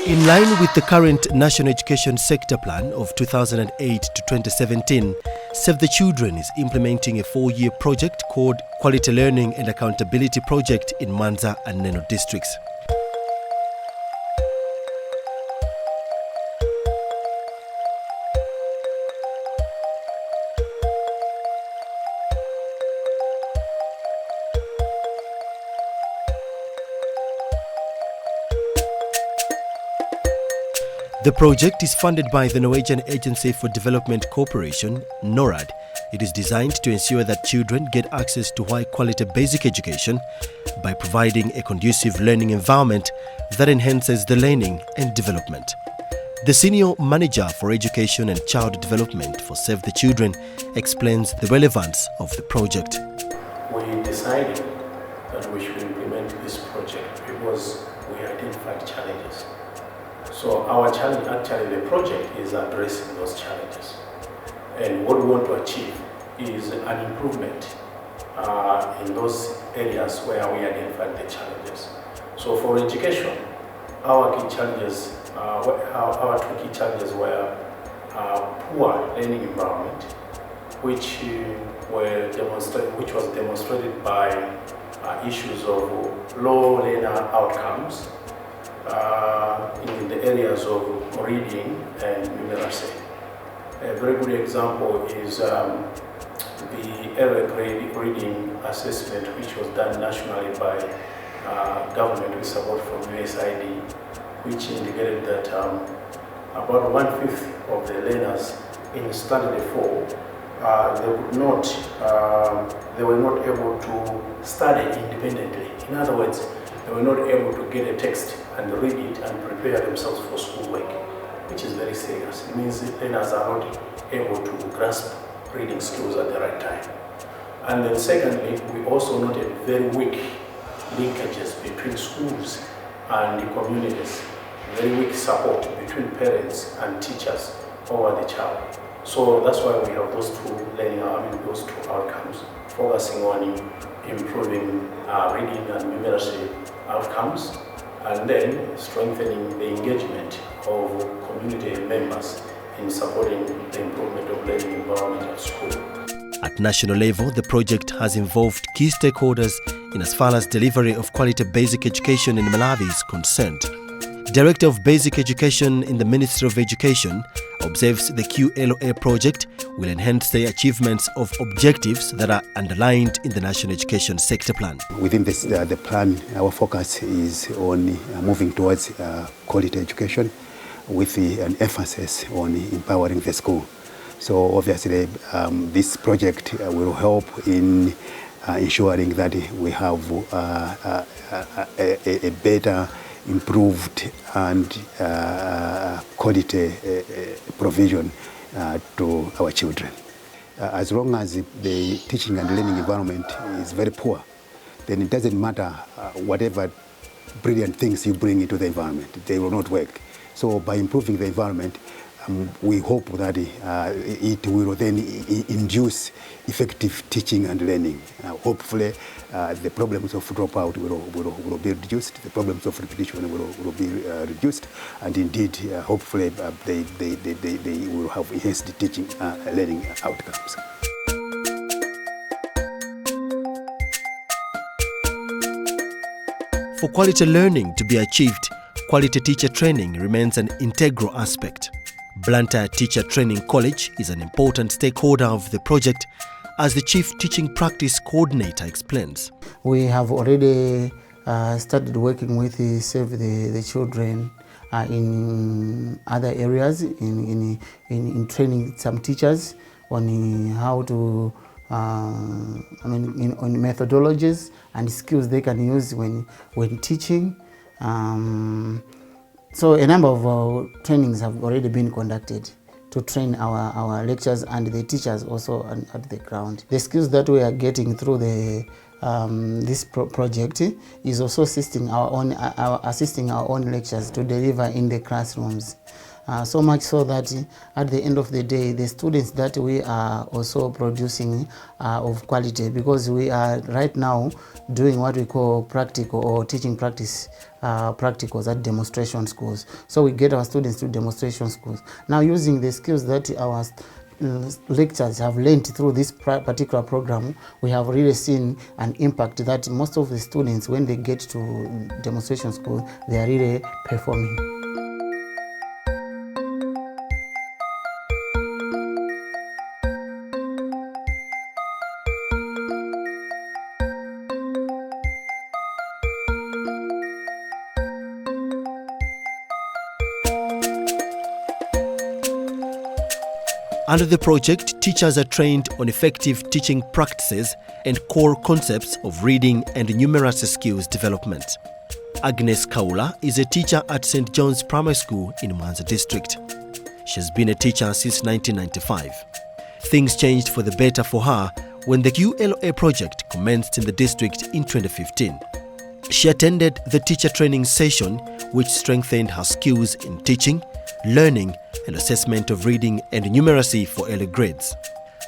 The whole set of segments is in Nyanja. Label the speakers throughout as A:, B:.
A: In line with the current National Education Sector Plan of 2008 to 2017, Save the Children is implementing a 4-year project called Quality Learning and Accountability Project in Manza and Neno districts. The project is funded by the Norwegian Agency for Development Cooperation, NORAD. It is designed to ensure that children get access to high-quality basic education by providing a conducive learning environment that enhances the learning and development. The Senior Manager for Education and Child Development for Save the Children explains the relevance of the project.
B: We decided that we should implement this project because we identified challenges. So our challenge, actually the project is addressing those challenges. And what we want to achieve is an improvement in those areas where we identified the challenges. So for education, our key challenges, our two key challenges were poor learning environment, which was demonstrated by issues of low learner outcomes in the areas of reading and numeracy. A very good example is the early grade reading assessment, which was done nationally by government with support from USAID, which indicated that about 1/5 of the learners in standard 4 they were not able to study independently. In other words, they were not able to get a text and read it and prepare themselves for schoolwork, which is very serious. It means that learners are not able to grasp reading skills at the right time. And then secondly, we also noted very weak linkages between schools and the communities, very weak support between parents and teachers over the child. So that's why we have those those two outcomes, focusing on improving reading and numeracy outcomes, and then strengthening the engagement of community members in supporting the improvement of learning environment at school.
A: At national level, the project has involved key stakeholders in as far as delivery of quality basic education in Malawi is concerned. Director of Basic Education in the Ministry of Education observes the QLOA project will enhance the achievements of objectives that are underlined in the National Education Sector Plan.
C: Within the plan, our focus is on moving towards quality education with an emphasis on empowering the school. So obviously this project will help in ensuring that we have a better, improved and quality provision to our children. As long as the teaching and learning environment is very poor, then it doesn't matter whatever brilliant things you bring into the environment, they will not work. So by improving the environment, we hope that it will then induce effective teaching and learning. Hopefully, the problems of dropout will be reduced, the problems of repetition will be reduced, and indeed, hopefully, they will have enhanced teaching learning outcomes.
A: For quality learning to be achieved, quality teacher training remains an integral aspect. Blantyre Teacher Training College is an important stakeholder of the project, as the Chief Teaching Practice Coordinator explains.
D: We have already started working with Save the Children in other areas, in training some teachers on how to, on methodologies and skills they can use when teaching. So a number of trainings have already been conducted to train our lecturers and the teachers also at the ground. The skills that we are getting through this project is also assisting our own lecturers to deliver in the classrooms. So much so that at the end of the day, the students that we are also producing are of quality, because we are right now doing what we call practical or teaching practice practicals at demonstration schools. So we get our students to demonstration schools. Now, using the skills that our lecturers have learned through this particular program, we have really seen an impact that most of the students, when they get to demonstration school, they are really performing.
A: Under the project, teachers are trained on effective teaching practices and core concepts of reading and numeracy skills development. Agnes Kaula is a teacher at St. John's Primary School in Mwanza District. She has been a teacher since 1995. Things changed for the better for her when the QLA project commenced in the district in 2015. She attended the teacher training session, which strengthened her skills in teaching, learning and assessment of reading and numeracy for early grades.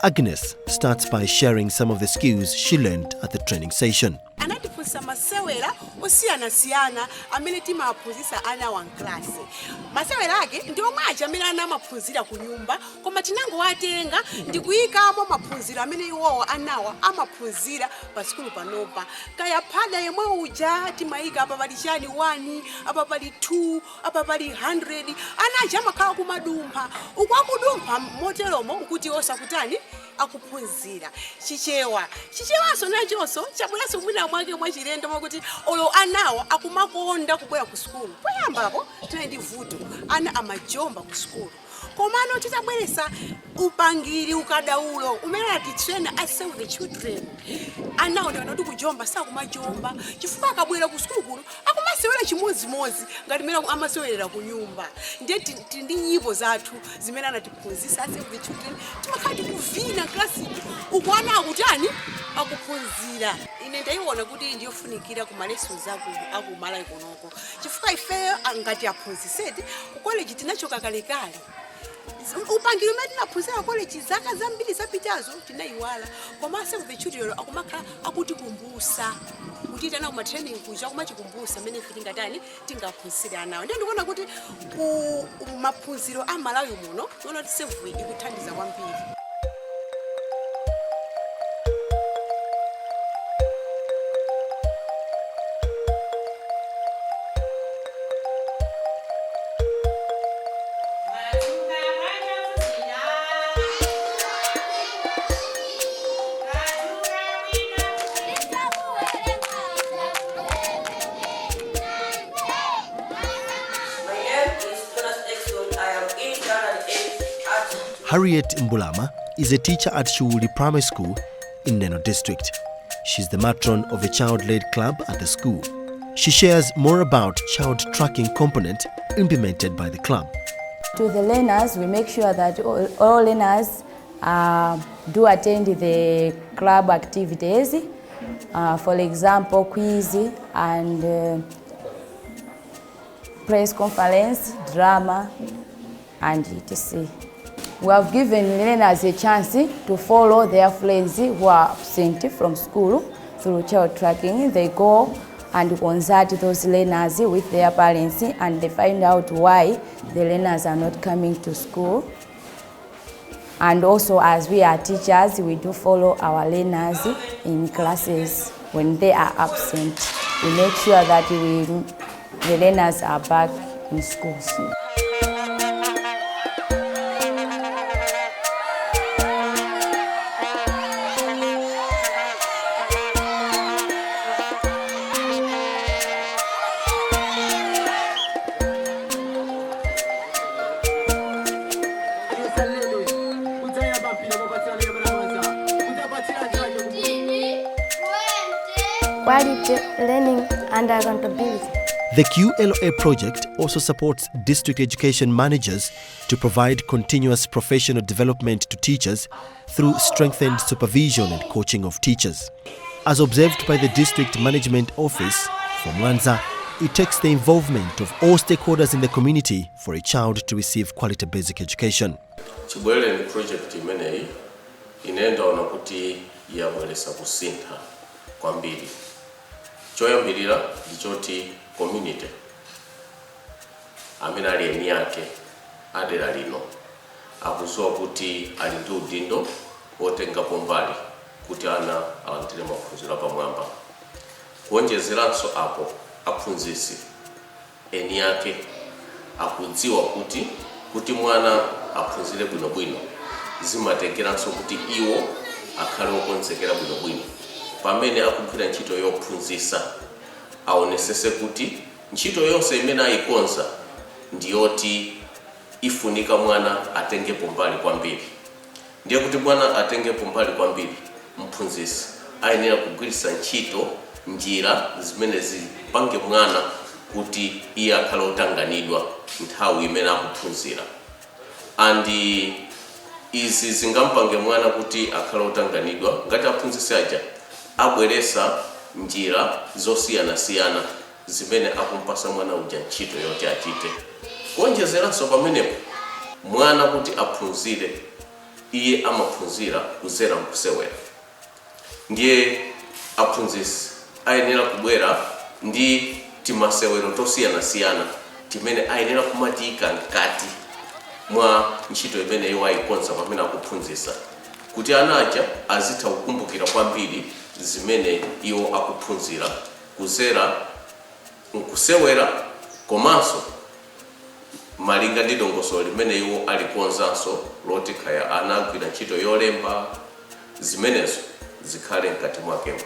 A: Agnes starts by sharing some of the skills she learned at the training session.
E: Anatifunza masewera osiyana amene timaphunzitsa ana wa klasi. Masewera ake ndi omwe aja amene ana amaphunzira ku nyumba, koma tinangowatenga ndi kuyikamo maphunziro amene iwowo anawa amaphunzira pa sikulu panopa. Kaya phada yemwe uja timayika apa pali chani 1, apa pali 2, apa pali 100, ana aja amakhala kumadumpha. Ukwakudumpha moteromo kuti osakutani akuphunzira. Chichewanso nachonso chabweranso mwina mwake mwachilendo mwakuti olo anawo akumakonda kubwera ku skulu. Poyambapo tine ndi vuto ana amajomba ku skulu. Komano titabweresa upangiri ukadaulo umene atitrain as Save the Children. Anawo ndi kujomba sakumajomba chifukwa akabwera ku skulu kuno akumasewera chimodzimodzi ngati mera amasewera ku nyumba. Ndiye ndi nyimbo zathu zimene anatiphunzitsa Save the Children timakhala kuvina klasi ukwana akutani akuphunzira. Ine ndayiona kuti ndiyofunikira ku lessons aku malai konoko chifukwa ifeyo ngati aphunzitsedi ku college tinachoka kalekale. Upangiri umene tinaphunzira college zaka zambiri zapitazo tinayiwala, koma Save the Children akumakhala akutikumbusa kuti tana kuma training kuja kumachikumbusa amene ife tingaphunzira nawo. Ndiye ndikuona kuti ku maphunziro a Malawi muno ndiona kuti Save ikuthandiza kwambiri.
A: Harriet Mbulama is a teacher at Shughuli Primary School in Neno District. She's the matron of a child-led club at the school. She shares more about child tracking component implemented by the club.
F: To the learners, we make sure that all learners do attend the club activities. For example, quiz and press conference, drama, and etc. We have given learners a chance to follow their friends who are absent from school through child tracking. They go and consult those learners with their parents and they find out why the learners are not coming to school. And also, as we are teachers, we do follow our learners in classes when they are absent. We make sure that the learners are back in schools.
G: Quality learning and accountability.
A: The QLA project also supports district education managers to provide continuous professional development to teachers through strengthened supervision and coaching of teachers. As observed by the District Management Office for Mwanza, it takes the involvement of all stakeholders in the community for a child to receive quality basic education.
H: Chibwele ni project imeneyi inenda ona kuti yabwelesa kusintha kwambiri. Choyambirira ndichoti community amene ali eni yake adera lino akusowa kuti ali ndi udindo otengapo mbali kuti ana alandire maphunziro apamwamba. Kuonjezeranso apo aphunzitsi eni yake akudziwa kuti mwana aphunzire bwinobwino zimatengeranso kuti iwo akhale okonzekera bwinobwino. Pamene akugwira ntchito yophunzitsa aonesese kuti ntchito yonse imene ayikonza ndiyoti ifunika mwana atengepo mbali kwambiri. Ndiye kuti mwana atengepo mbali kwambiri, mphunzitsi ayenera kugwiritsa ntchito njira zimene zipange mwana kuti iye akhale otanganidwa nthawi imene akuphunzira. Andi izi zingampange mwana kuti akhale otanganidwa ngati aphunzitsi aja abweresa njira zosiyana-siyana zimene akumpasa mwana uja ntchito yoti achite. Kuonjezeranso pamenepo mwana kuti aphunzire, iye amaphunzira kuzera mkusewera. Ndiye aphunzitsi ayenera kubwera ndi timasewero tosiyana-siyana timene ayenera kumatika mkati mwa ntchito imene iwo ayikonza pamene akuphunzitsa, kuti ana aja azitha kukumbukira kwambiri zimene iwo akuphunzira kuzera mkusewera komanso malinga ndi dongosolo limene iwo alikonzanso loti kaya ana agwira ntchito yolemba, zimenezo zikhale mkati mwakemo.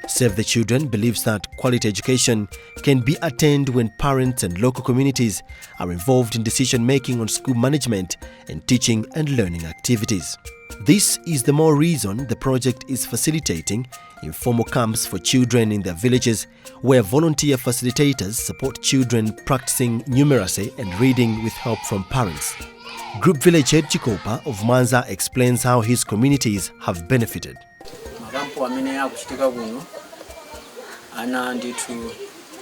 A: Save the Children believes that quality education can be attained when parents and local communities are involved in decision-making on school management and teaching and learning activities. This is the more reason the project is facilitating informal camps for children in their villages, where volunteer facilitators support children practicing numeracy and reading with help from parents. Group Village Head Chikopa of Manza explains how his communities have benefited.
I: Ana nditu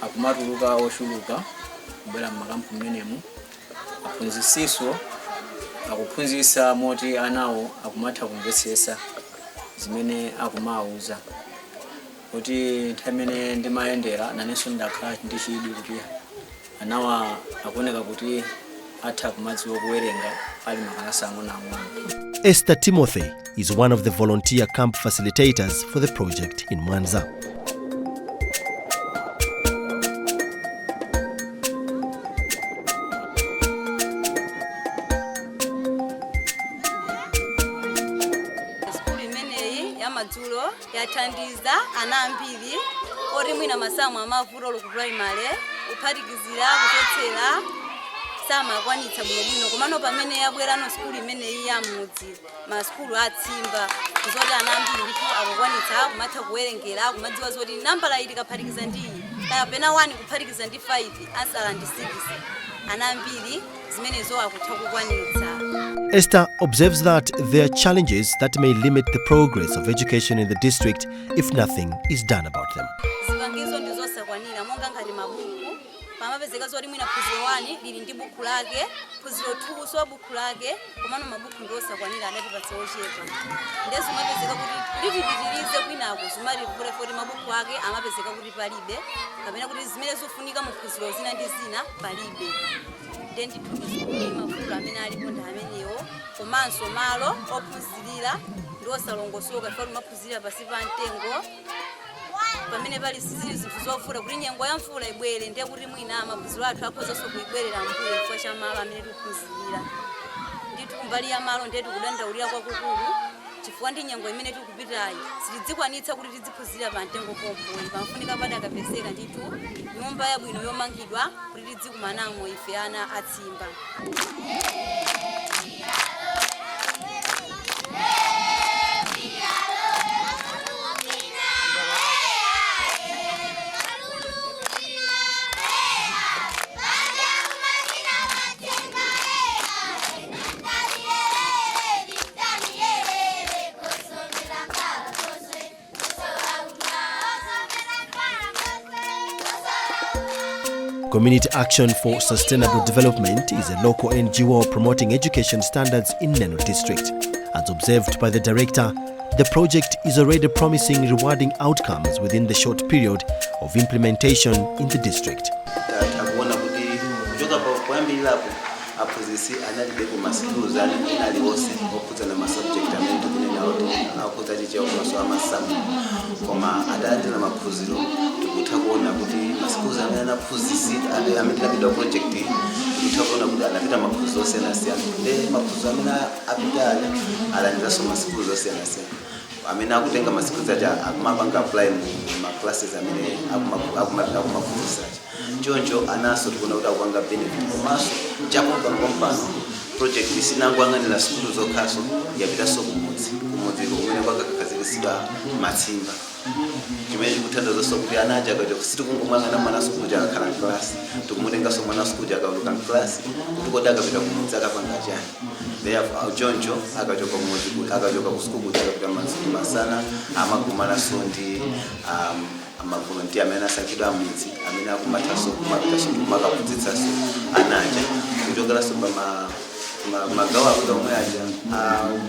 I: akumatuluka oshuluka kubera makampu menemu aphunzisiso akuphunzisa moti anawo akumatha kumvesesa zimene akumauza kuti ntamene ndimayendera nanenso ndakhala ndichidi kuti anawa akoneka kuti atha kumadziwa kuwerenga ali makalasa ang'onoang'ono.
A: Esther Timothy is one of the volunteer camp facilitators for the project in Mwanza.
J: Madzulo yathandiza ana ambiri ori mwina masamu amavuto ku primary uphatikizira kuchotsera samakwanitsa bwinobwino komano pamene yabwera no school imeneyi ya mudzi ma school atsimba kuzoti ana ambiri ndipo akukwanitsa kumatha kuwerengera kumadziwa zoti nambala ili kaphatikiza ndi kapena 1 kuphatikiza ndi 5 asala ndi 6 ana ambiri zimenezo akutha kukwanitsa.
A: Esther observes that there are challenges that may limit the progress of education in the district if nothing is done about them.
J: Zipangizo ndizosakwanira monga ngati mabuku pamapezeka zoti mwina phunziro 1 lili ndi buku lake, phunziro 2 so buku lake, komano mabuku ndosakwanira anatipatsa ochepa. Ndezo mapezeka kuti litipitirize kwinako zimali kufoti mabuku ake amapezeka kuti palibe kapena kuti zimene zofunika mu phunziro zina ndi zina palibe. Dendi tukuzikuli mafuta amene alipo ndi amenewo komanso malo ophunzirira ndosalongosoka fali maphunzirira pasi pa mtengo pamene pali sizili zinthu zofuta kuti nyengo ya mvula ibwere ndiye kuti mwina maphunziro athu akhozanso kuibwerera mvula chifukwa cha malo amene tikuphunzirira. Ndithu kumbali ya malo ndiye tikudandaulira kwakukulu chifukwa ndi nyengo imene tikupitayi sitidzikwanitsa kuti tidziphunzirira pa mtengo pomwe pamafunika padi akapezeka ndithu nyumba yabwino yomangidwa kuti tidzikumanamo ife ana atsimba.
A: Community Action for Sustainable Development is a local NGO promoting education standards in Neno district. As observed by the director, the project is already promising rewarding outcomes within the short period of implementation in the district.
K: Apozisi analibeko maskills ali wose okuza na masubject amentu kunena akuza chicha okumaso amasamu koma adandi na mapuziro tukutakuona kuti maskills amena phuzisi ametla bidwa project tukutakuona kuti anapita mapuziro sena sena mapuziro amena apitale alandira so maskills sena sena amena akutenga maskills aja akumapanga apply mu classes amene akumapuzisa Jonjo anaso tukuna kuti akwanga benefit komaso chakumva ngompano project isinangwanganira skulu zokhaso yapita so kumudzi kumene kwakakazikisira matsimba chimene chikuthandiza so kuti anaja akaja kusiti kungomwangana mwana skulu jakakhala class tikumutenga so mwana skulu jakauka class tikoda akapita kumudzi akapanga chani therefore Jonjo akachoka kumudzi akachoka kuskulu jakapita masana amakumana so ndi amavolontia amene asakidwa amidzi amene akumataso kumakaphunzitsa so anaja kuchokera so magawo akuda omwe aja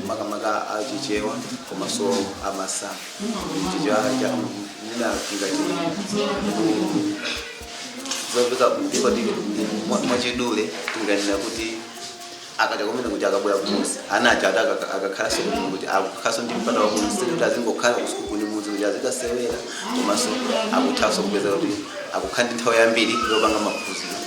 K: makamaka achichewa komanso amasa chichewa aja ninapingati zoveka ndikoti mwachidule tinganena kuti akaja komene kuti akabwera kumuzi anaja akakhala so kuti akukhaso ndi mpata wa kumuzi kuti azingokhala kusuku kuni muzi kuti azikasewera komanso akuthaso kupeza kuti akukhandi nthawi yambiri yopanga maphunziro.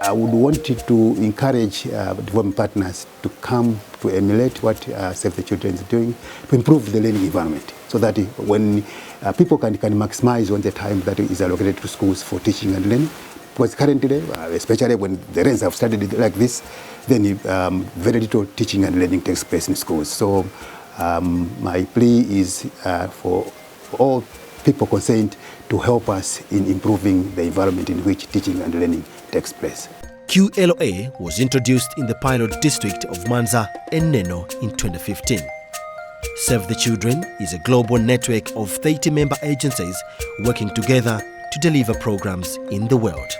C: I would want to encourage development partners to come to emulate what Save the Children is doing to improve the learning environment, so that when people can maximize on the time that is allocated to schools for teaching and learning. Because currently, especially when the rains have started like this, then very little teaching and learning takes place in schools. So my plea is for all people concerned to help us in improving the environment in which teaching and learning takes place.
A: QLOA was introduced in the pilot district of Manza and Neno in 2015. Save the Children is a global network of 30 member agencies working together to deliver programs in the world.